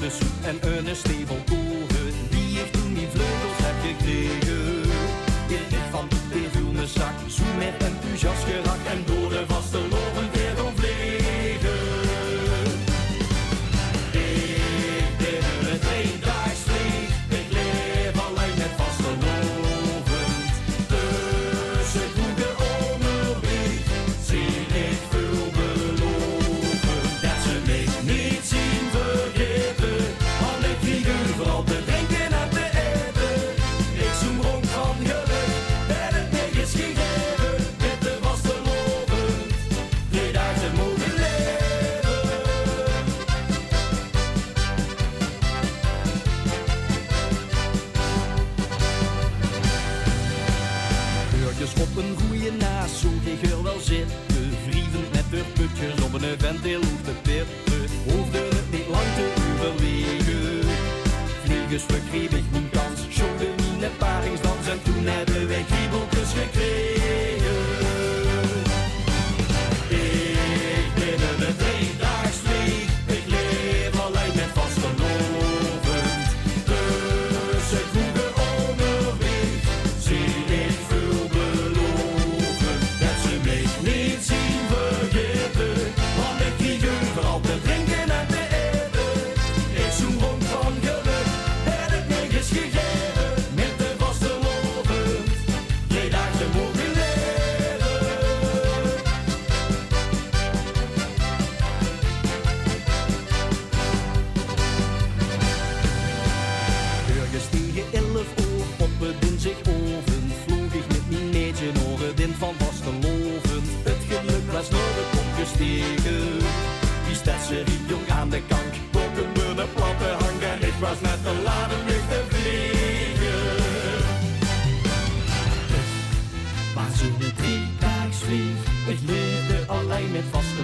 de soep en een steenbokkoven. Wie heeft toen die vleugels heb gekregen? Ik van de viel me zak, zo met enthousiast geraakt en door de vaste loven weer kon vliegen. Ik ben een tweedaagsvlieg, ik leef alleen met vaste loven. Tussen goede onderweg zie ik veel beloven. Dat ze mij niet zien vergeten, want ik krieg overal te drinken en te eten. Ik zoem rond van geluk en het mij is gegeven. Met de vaste loven, tweedaagse mogen leven. Burgers op een goeie naast, zo ik er wel zitten. Vrienden met de putjes op een ventil hoeft te pitten. Hoefde het niet lang te overwegen. Vliegers verkreeg ik mijn kans, showde mine paringsdans en toen hebben wij kriebeltjes gekregen. Ik ben een tweedaagsvlieg, ik leef alleen met vaste loven. Tussen goede onderweg zie ik veel beloven. Dat ze mij niet zien vergeten, want ik krieg overal te drinken en te eten. Ik zoem rond van geluk en het mij is gegeven. Met de vaste loven, tweedaagse mogen leven. Burgers tegen 11 uur op het dinsdagoven vloog ik met mijn meidje naar het in van vaste loven. Het geluk was naar de kop gestegen. Die stadse jong aan de kank, bokken me de platte hangen. Ik was net te laat om weg te vliegen. Was in een driedaagsvlieg, ik leefde alleen met vaste